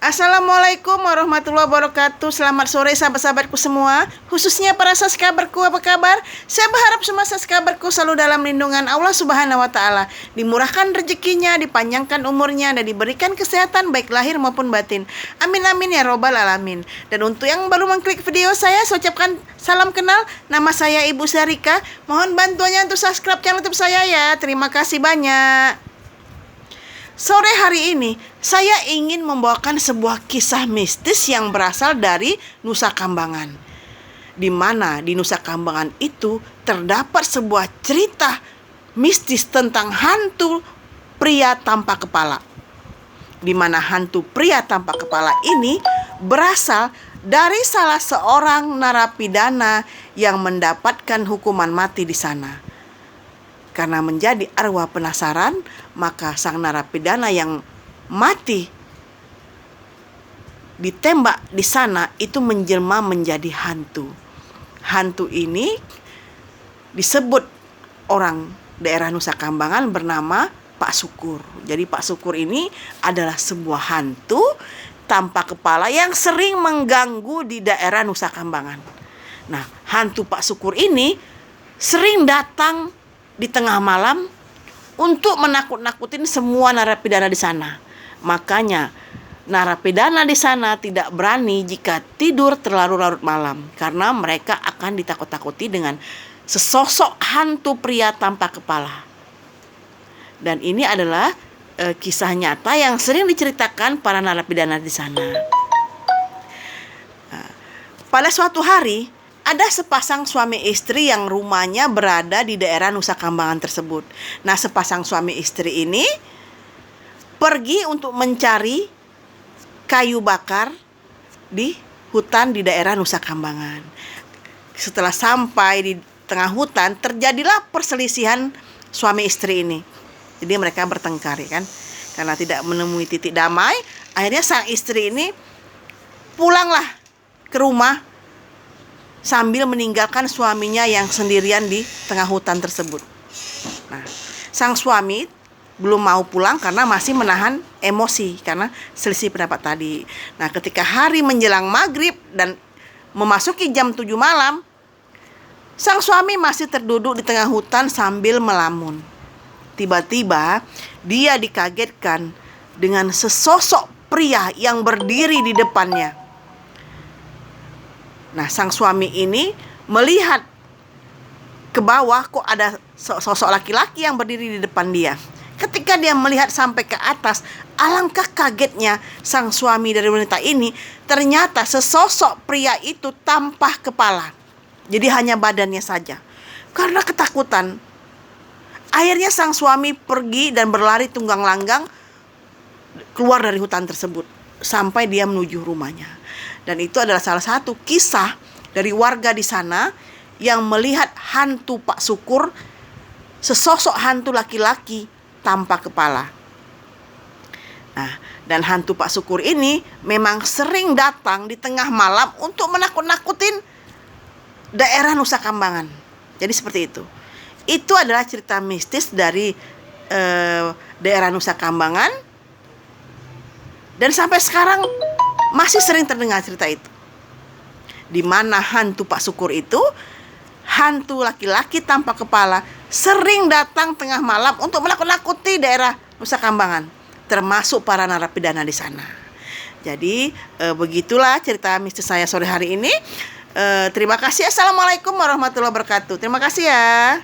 Assalamualaikum warahmatullahi wabarakatuh. Selamat sore sahabat-sahabatku semua, khususnya para subscriberku. Apa kabar? Saya berharap semua subscriberku selalu dalam lindungan Allah Subhanahu wa taala, dimurahkan rezekinya, dipanjangkan umurnya, dan diberikan kesehatan baik lahir maupun batin. Amin amin ya robbal alamin. Dan untuk yang baru mengklik video saya ucapkan salam kenal. Nama saya Ibu Syarika. Mohon bantuannya untuk subscribe channel YouTube saya ya. Terima kasih banyak. Sore hari ini, saya ingin membawakan sebuah kisah mistis yang berasal dari Nusa Kambangan. Di mana di Nusa Kambangan itu terdapat sebuah cerita mistis tentang hantu pria tanpa kepala. Di mana hantu pria tanpa kepala ini berasal dari salah seorang narapidana yang mendapatkan hukuman mati di sana. Karena menjadi arwah penasaran, maka sang narapidana yang mati ditembak di sana itu menjelma menjadi hantu. Hantu ini disebut orang daerah Nusa Kambangan bernama Pak Sukur. Jadi Pak Sukur ini adalah sebuah hantu tanpa kepala yang sering mengganggu di daerah Nusa Kambangan. Nah, hantu Pak Sukur ini sering datang di tengah malam untuk menakut-nakutin semua narapidana di sana. Makanya narapidana di sana tidak berani jika tidur terlalu larut malam, karena mereka akan ditakut-takuti dengan sesosok hantu pria tanpa kepala. Dan ini adalah kisah nyata yang sering diceritakan para narapidana di sana. Pada suatu hari, ada sepasang suami istri yang rumahnya berada di daerah Nusa Kambangan tersebut. Nah, sepasang suami istri ini pergi untuk mencari kayu bakar di hutan di daerah Nusa Kambangan. Setelah sampai di tengah hutan, terjadilah perselisihan suami istri ini. Jadi mereka bertengkar, ya kan? Karena tidak menemui titik damai, akhirnya sang istri ini pulanglah ke rumah sambil meninggalkan suaminya yang sendirian di tengah hutan tersebut. Nah, sang suami belum mau pulang karena masih menahan emosi karena selisih pendapat tadi. Nah, ketika hari menjelang maghrib dan memasuki jam 7 malam, sang suami masih terduduk di tengah hutan sambil melamun. Tiba-tiba dia dikagetkan dengan sesosok pria yang berdiri di depannya. Nah, sang suami ini melihat ke bawah, kok ada sosok laki-laki yang berdiri di depan dia. Ketika dia melihat sampai ke atas, alangkah kagetnya sang suami dari wanita ini. Ternyata sesosok pria itu tanpa kepala. Jadi hanya badannya saja. Karena ketakutan, akhirnya sang suami pergi dan berlari tunggang langgang keluar dari hutan tersebut sampai dia menuju rumahnya. Dan itu adalah salah satu kisah dari warga di sana yang melihat hantu Pak Sukur, sesosok hantu laki-laki tanpa kepala. Nah, dan hantu Pak Sukur ini memang sering datang di tengah malam untuk menakut-nakutin daerah Nusa Kambangan. Jadi seperti itu. Itu adalah cerita mistis dari daerah Nusa Kambangan. Dan sampai sekarang masih sering terdengar cerita itu. Di mana hantu Pak Sukur itu, hantu laki-laki tanpa kepala, sering datang tengah malam untuk menakut-nakuti daerah Nusa Kambangan, termasuk para narapidana di sana. Jadi begitulah cerita mistis saya sore hari ini. Terima kasih. Assalamualaikum warahmatullahi wabarakatuh. Terima kasih ya.